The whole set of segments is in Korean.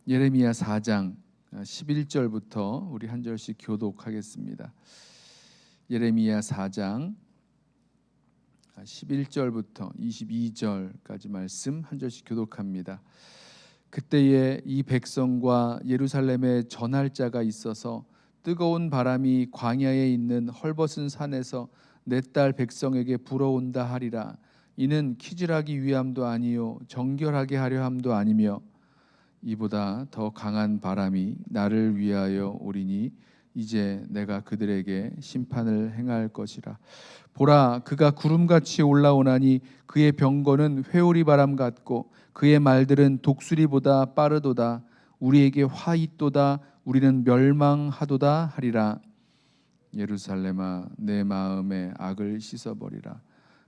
예레미야 4장 11절부터 우리 한 절씩 교독하겠습니다. 예레미야 4장 11절부터 22절까지 말씀 한 절씩 교독합니다. 그때에 이 백성과 예루살렘에 전할 자가 있어서 뜨거운 바람이 광야에 있는 헐벗은 산에서 내 딸 백성에게 불어온다 하리라. 이는 키질하기 위함도 아니요 정결하게 하려 함도 아니며 이보다 더 강한 바람이 나를 위하여 오리니 이제 내가 그들에게 심판을 행할 것이라. 보라, 그가 구름같이 올라오나니 그의 병거는 회오리 바람 같고 그의 말들은 독수리보다 빠르도다. 우리에게 화 있도다. 우리는 멸망하도다 하리라. 예루살렘아, 내 마음의 악을 씻어버리라.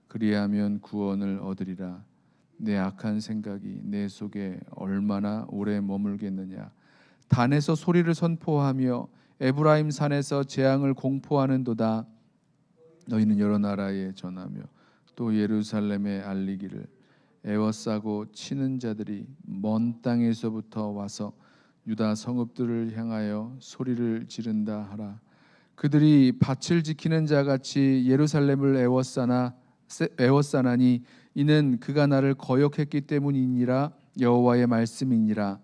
그리하면 구원을 얻으리라. 내 악한 생각이 내 속에 얼마나 오래 머물겠느냐. 단에서 소리를 선포하며 에브라임 산에서 재앙을 공포하는도다. 너희는 여러 나라에 전하며 또 예루살렘에 알리기를 애워싸고 치는 자들이 먼 땅에서부터 와서 유다 성읍들을 향하여 소리를 지른다 하라. 그들이 밭을 지키는 자같이 예루살렘을 애워싸나니 이는 그가 나를 거역했기 때문이니라. 여호와의 말씀이니라.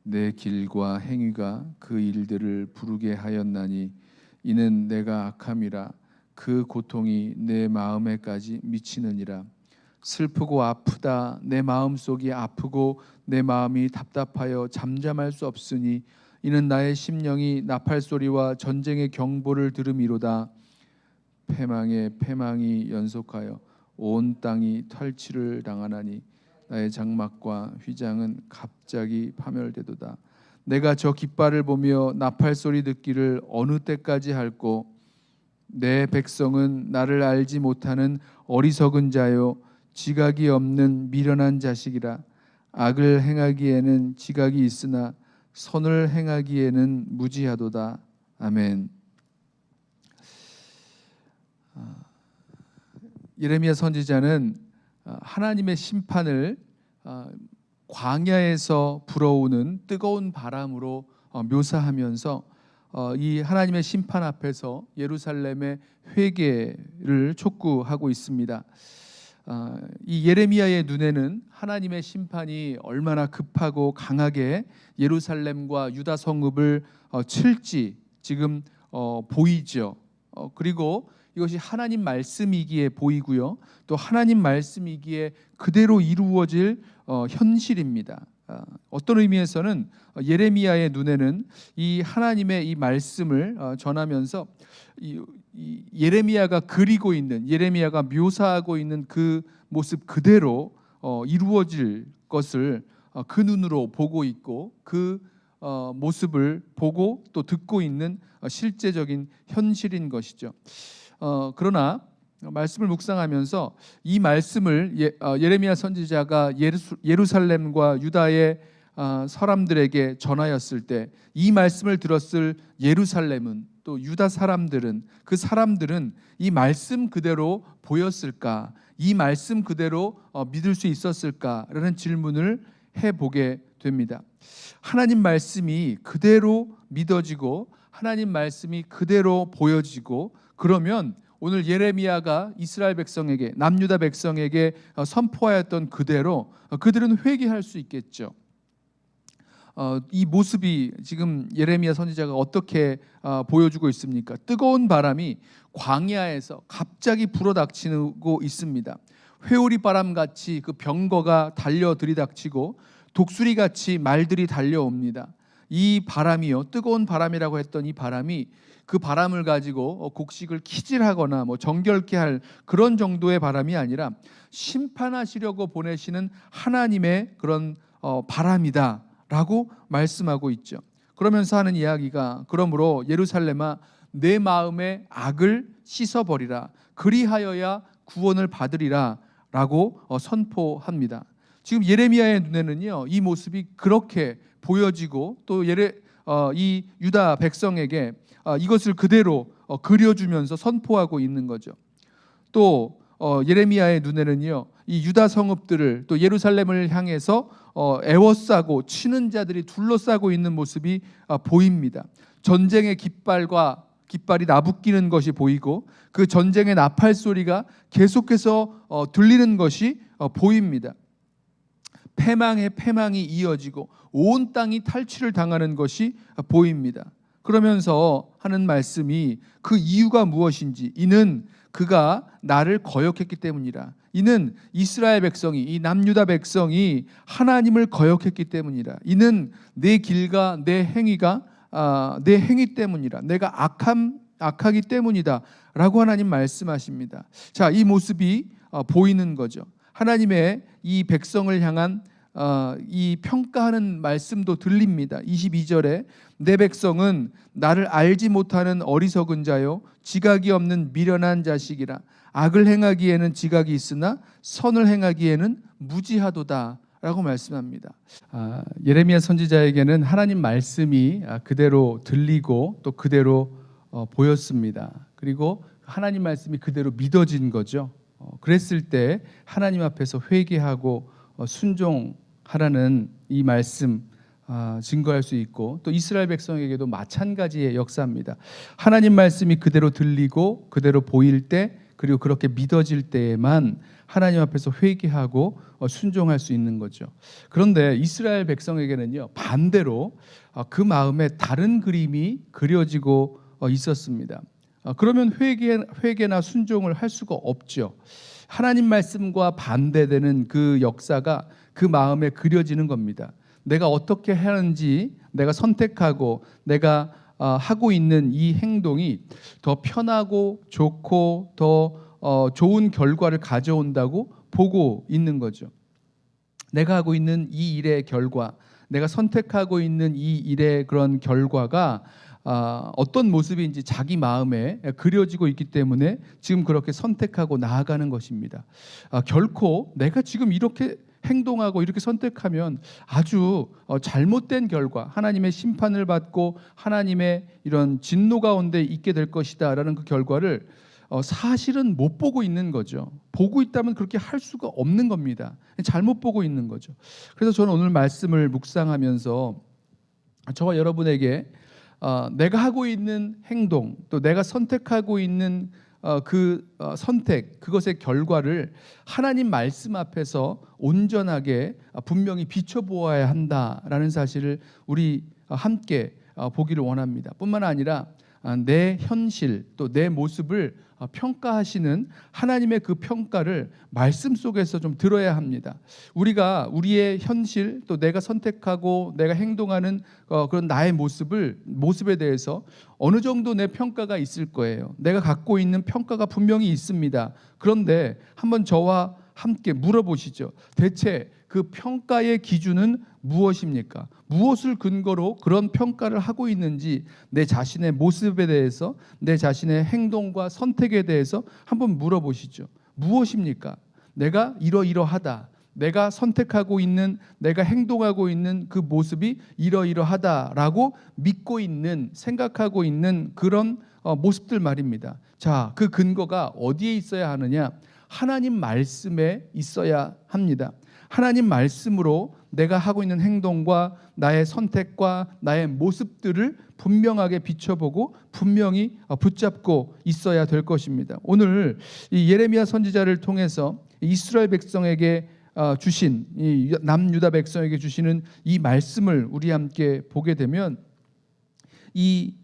내 길과 행위가 그 일들을 부르게 하였나니 이는 내가 악함이라. 그 고통이 내 마음에까지 미치느니라. 슬프고 아프다. 내 마음속이 아프고 내 마음이 답답하여 잠잠할 수 없으니 이는 나의 심령이 나팔소리와 전쟁의 경보를 들음이로다. 패망에 패망이 연속하여 온 땅이 탈취를 당하나니 나의 장막과 휘장은 갑자기 파멸되도다. 내가 저 깃발을 보며 나팔소리 듣기를 어느 때까지 할꼬. 내 백성은 나를 알지 못하는 어리석은 자요 지각이 없는 미련한 자식이라. 악을 행하기에는 지각이 있으나 선을 행하기에는 무지하도다. 아멘. 예레미야 선지자는 하나님의 심판을 광야에서 불어오는 뜨거운 바람으로 묘사하면서 이 하나님의 심판 앞에서 예루살렘의 회개를 촉구하고 있습니다. 이 예레미야의 눈에는 하나님의 심판이 얼마나 급하고 강하게 예루살렘과 유다 성읍을 칠지 지금 보이죠. 그리고 이것이 하나님 말씀이기에 보이고요. 또 하나님 말씀이기에 그대로 이루어질 현실입니다. 어떤 의미에서는 예레미야의 눈에는 이 하나님의 이 말씀을 전하면서 이 예레미야가 그리고 있는, 예레미야가 묘사하고 있는 그 모습 그대로 이루어질 것을 그 눈으로 보고 있고 그 모습을 보고 또 듣고 있는 실제적인 현실인 것이죠. 그러나 말씀을 묵상하면서 이 말씀을 예레미야 선지자가 예루살렘과 유다의 사람들에게 전하였을 때 이 말씀을 들었을 예루살렘은 또 유다 사람들은 그 사람들은 이 말씀 그대로 보였을까? 이 말씀 그대로 믿을 수 있었을까라는 질문을 해보게 됩니다. 하나님 말씀이 그대로 믿어지고 하나님 말씀이 그대로 보여지고 그러면 오늘 예레미야가 이스라엘 백성에게 남유다 백성에게 선포하였던 그대로 그들은 회개할 수 있겠죠. 이 모습이 지금 예레미야 선지자가 어떻게 보여주고 있습니까? 뜨거운 바람이 광야에서 갑자기 불어닥치고 있습니다. 회오리 바람같이 그 병거가 달려 들이닥치고 독수리같이 말들이 달려옵니다. 이 바람이요, 뜨거운 바람이라고 했던 이 바람이 그 바람을 가지고 곡식을 키질하거나 정결케 할 그런 정도의 바람이 아니라 심판하시려고 보내시는 하나님의 그런 바람이다라고 말씀하고 있죠. 그러면서 하는 이야기가 그러므로 예루살렘아 내 마음의 악을 씻어버리라. 그리하여야 구원을 받으리라 라고 선포합니다. 지금 예레미야의 눈에는요 이 모습이 그렇게 보여지고 또 이 유다 백성에게 이것을 그대로 그려주면서 선포하고 있는 거죠. 또 예레미야의 눈에는요 이 유다 성읍들을 또 예루살렘을 향해서 애워싸고 치는 자들이 둘러싸고 있는 모습이 보입니다. 전쟁의 깃발이 나부끼는 것이 보이고 그 전쟁의 나팔 소리가 계속해서 들리는 것이 보입니다. 패망의 패망이 이어지고 온 땅이 탈취를 당하는 것이 보입니다. 그러면서 하는 말씀이 그 이유가 무엇인지, 이는 그가 나를 거역했기 때문이라. 이는 이스라엘 백성이, 이 남유다 백성이 하나님을 거역했기 때문이라. 이는 내 길과 내 행위가 내 행위 때문이라. 내가 악하기 때문이다 라고 하나님 말씀하십니다. 자, 이 모습이 보이는 거죠. 하나님의 이 백성을 향한 이 평가하는 말씀도 들립니다. 22절에 내 백성은 나를 알지 못하는 어리석은 자요 지각이 없는 미련한 자식이라. 악을 행하기에는 지각이 있으나 선을 행하기에는 무지하도다 라고 말씀합니다. 예레미야 선지자에게는 하나님 말씀이 그대로 들리고 또 그대로 보였습니다. 그리고 하나님 말씀이 그대로 믿어진 거죠. 그랬을 때 하나님 앞에서 회개하고 순종하라는 이 말씀 증거할 수 있고, 또 이스라엘 백성에게도 마찬가지의 역사입니다. 하나님 말씀이 그대로 들리고 그대로 보일 때, 그리고 그렇게 믿어질 때에만 하나님 앞에서 회개하고 순종할 수 있는 거죠. 그런데 이스라엘 백성에게는요, 반대로 그 마음에 다른 그림이 그려지고 있었습니다. 그러면 회개나 순종을 할 수가 없죠. 하나님 말씀과 반대되는 그 역사가 그 마음에 그려지는 겁니다. 내가 어떻게 하는지, 내가 선택하고 내가 하고 있는 이 행동이 더 편하고 좋고 더 좋은 결과를 가져온다고 보고 있는 거죠. 내가 하고 있는 이 일의 결과, 내가 선택하고 있는 이 일의 그런 결과가 어떤 모습인지 자기 마음에 그려지고 있기 때문에 지금 그렇게 선택하고 나아가는 것입니다. 결코 내가 지금 이렇게 행동하고 이렇게 선택하면 아주 잘못된 결과, 하나님의 심판을 받고 하나님의 이런 진노 가운데 있게 될 것이다 라는 그 결과를 사실은 못 보고 있는 거죠. 보고 있다면 그렇게 할 수가 없는 겁니다. 잘못 보고 있는 거죠. 그래서 저는 오늘 말씀을 묵상하면서 저와 여러분에게 내가 하고 있는 행동, 또 내가 선택하고 있는 선택, 그것의 결과를 하나님 말씀 앞에서 온전하게 분명히 비춰보아야 한다라는 사실을 우리 함께 보기를 원합니다. 뿐만 아니라 내 현실, 또 내 모습을 평가하시는 하나님의 그 평가를 말씀 속에서 좀 들어야 합니다. 우리가 우리의 현실, 또 내가 선택하고 내가 행동하는 그런 나의 모습에 대해서 어느 정도 내 평가가 있을 거예요. 내가 갖고 있는 평가가 분명히 있습니다. 그런데 한번 저와 함께 물어보시죠. 대체 그 평가의 기준은 무엇입니까? 무엇을 근거로 그런 평가를 하고 있는지, 내 자신의 모습에 대해서, 내 자신의 행동과 선택에 대해서 한번 물어보시죠. 무엇입니까? 내가 이러이러하다, 내가 선택하고 있는, 내가 행동하고 있는 그 모습이 이러이러하다라고 믿고 있는, 생각하고 있는 그런 모습들 말입니다. 자, 그 근거가 어디에 있어야 하느냐? 하나님 말씀에 있어야 합니다. 하나님 말씀으로 내가 하고 있는 행동과 나의 선택과 나의 모습들을 분명하게 비춰보고 분명히 붙잡고 있어야 될 것입니다. 오늘 이 예레미야 선지자를 통해서 이스라엘 백성에게 주신, 이 남유다 백성에게 주시는 이 말씀을 우리 함께 보게 되면 이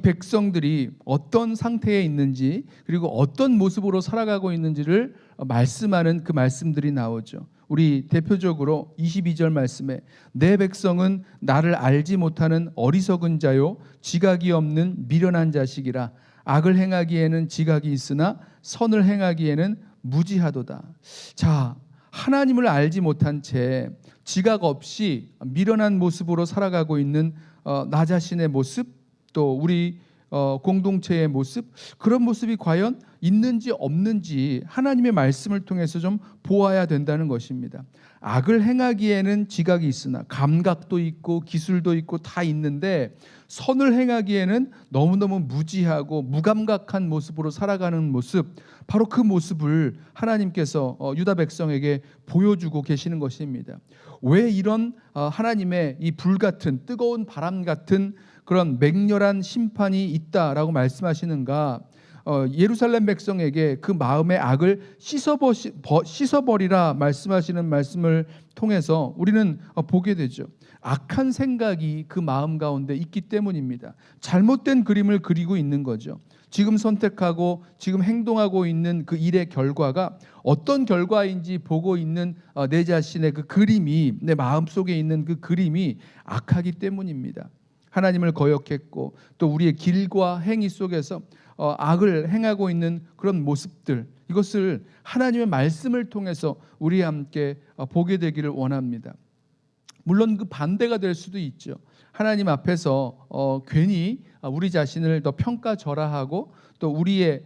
백성들이 어떤 상태에 있는지, 그리고 어떤 모습으로 살아가고 있는지를 말씀하는 그 말씀들이 나오죠. 우리 대표적으로 22절 말씀에 내 백성은 나를 알지 못하는 어리석은 자요 지각이 없는 미련한 자식이라. 악을 행하기에는 지각이 있으나 선을 행하기에는 무지하도다. 자, 하나님을 알지 못한 채 지각 없이 미련한 모습으로 살아가고 있는 나 자신의 모습, 또 우리 공동체의 모습, 그런 모습이 과연 있는지 없는지 하나님의 말씀을 통해서 좀 보아야 된다는 것입니다. 악을 행하기에는 지각이 있으나 감각도 있고 기술도 있고 다 있는데 선을 행하기에는 너무너무 무지하고 무감각한 모습으로 살아가는 모습, 바로 그 모습을 하나님께서 유다 백성에게 보여주고 계시는 것입니다. 왜 이런 하나님의 이 불같은 뜨거운 바람 같은 그런 맹렬한 심판이 있다라고 말씀하시는가? 예루살렘 백성에게 그 마음의 악을 씻어버리라 말씀하시는 말씀을 통해서 우리는 보게 되죠. 악한 생각이 그 마음 가운데 있기 때문입니다. 잘못된 그림을 그리고 있는 거죠. 지금 선택하고 지금 행동하고 있는 그 일의 결과가 어떤 결과인지 보고 있는 내 자신의 그 그림이, 내 마음속에 있는 그 그림이 악하기 때문입니다. 하나님을 거역했고 또 우리의 길과 행위 속에서 악을 행하고 있는 그런 모습들, 이것을 하나님의 말씀을 통해서 우리 함께 보게 되기를 원합니다. 물론 그 반대가 될 수도 있죠. 하나님 앞에서 괜히 우리 자신을 더 평가절하하고 또 우리의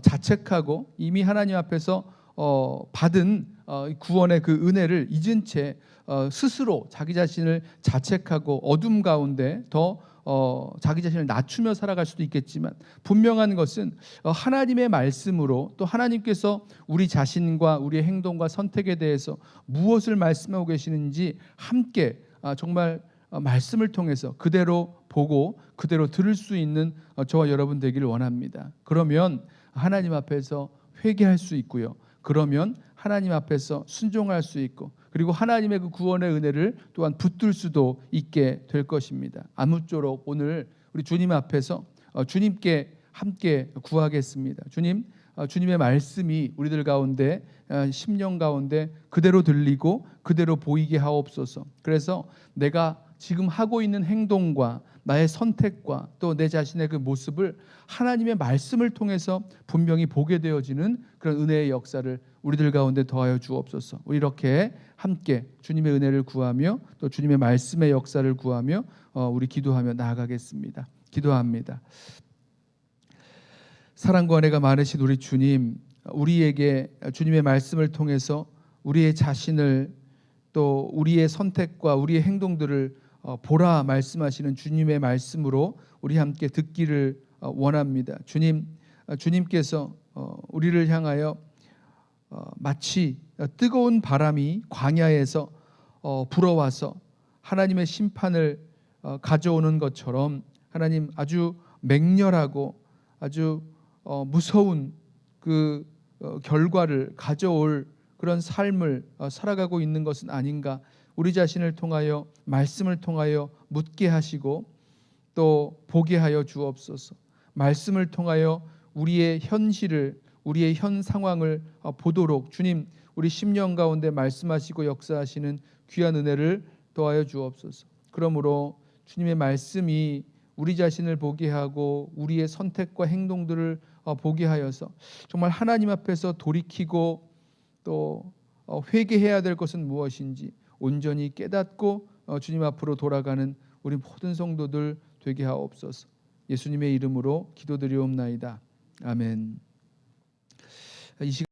자책하고 이미 하나님 앞에서 받은 구원의 그 은혜를 잊은 채 스스로 자기 자신을 자책하고 어둠 가운데 더 자기 자신을 낮추며 살아갈 수도 있겠지만, 분명한 것은 하나님의 말씀으로 또 하나님께서 우리 자신과 우리의 행동과 선택에 대해서 무엇을 말씀하고 계시는지 함께 정말 말씀을 통해서 그대로 보고 그대로 들을 수 있는 저와 여러분 되기를 원합니다. 그러면 하나님 앞에서 회개할 수 있고요. 그러면 하나님 앞에서 순종할 수 있고, 그리고 하나님의 그 구원의 은혜를 또한 붙들 수도 있게 될 것입니다. 아무쪼록 오늘 우리 주님 앞에서 주님께 함께 구하겠습니다. 주님, 주님의 말씀이 우리들 가운데 심령 가운데 그대로 들리고 그대로 보이게 하옵소서. 그래서 내가 지금 하고 있는 행동과 나의 선택과 또 내 자신의 그 모습을 하나님의 말씀을 통해서 분명히 보게 되어지는 그런 은혜의 역사를 우리들 가운데 더하여 주옵소서. 이렇게 함께 주님의 은혜를 구하며 또 주님의 말씀의 역사를 구하며 우리 기도하며 나아가겠습니다. 기도합니다. 사랑과 은혜가 많으신 우리 주님, 우리에게 주님의 말씀을 통해서 우리의 자신을 또 우리의 선택과 우리의 행동들을 보라 말씀하시는 주님의 말씀으로 우리 함께 듣기를 원합니다. 주님, 주님께서 우리를 향하여 마치 뜨거운 바람이 광야에서 불어와서 하나님의 심판을 가져오는 것처럼 하나님 아주 맹렬하고 아주 무서운 그 결과를 가져올 그런 삶을 살아가고 있는 것은 아닌가. 우리 자신을 통하여 말씀을 통하여 묻게 하시고 또 보게 하여 주옵소서. 말씀을 통하여 우리의 현실을, 우리의 현 상황을 보도록 주님, 우리 심령 가운데 말씀하시고 역사하시는 귀한 은혜를 더하여 주옵소서. 그러므로 주님의 말씀이 우리 자신을 보게 하고 우리의 선택과 행동들을 보게 하여서 정말 하나님 앞에서 돌이키고 또 회개해야 될 것은 무엇인지 온전히 깨닫고 주님 앞으로 돌아가는 우리 모든 성도들 되게 하옵소서. 예수님의 이름으로 기도드리옵나이다. 아멘. 이 시간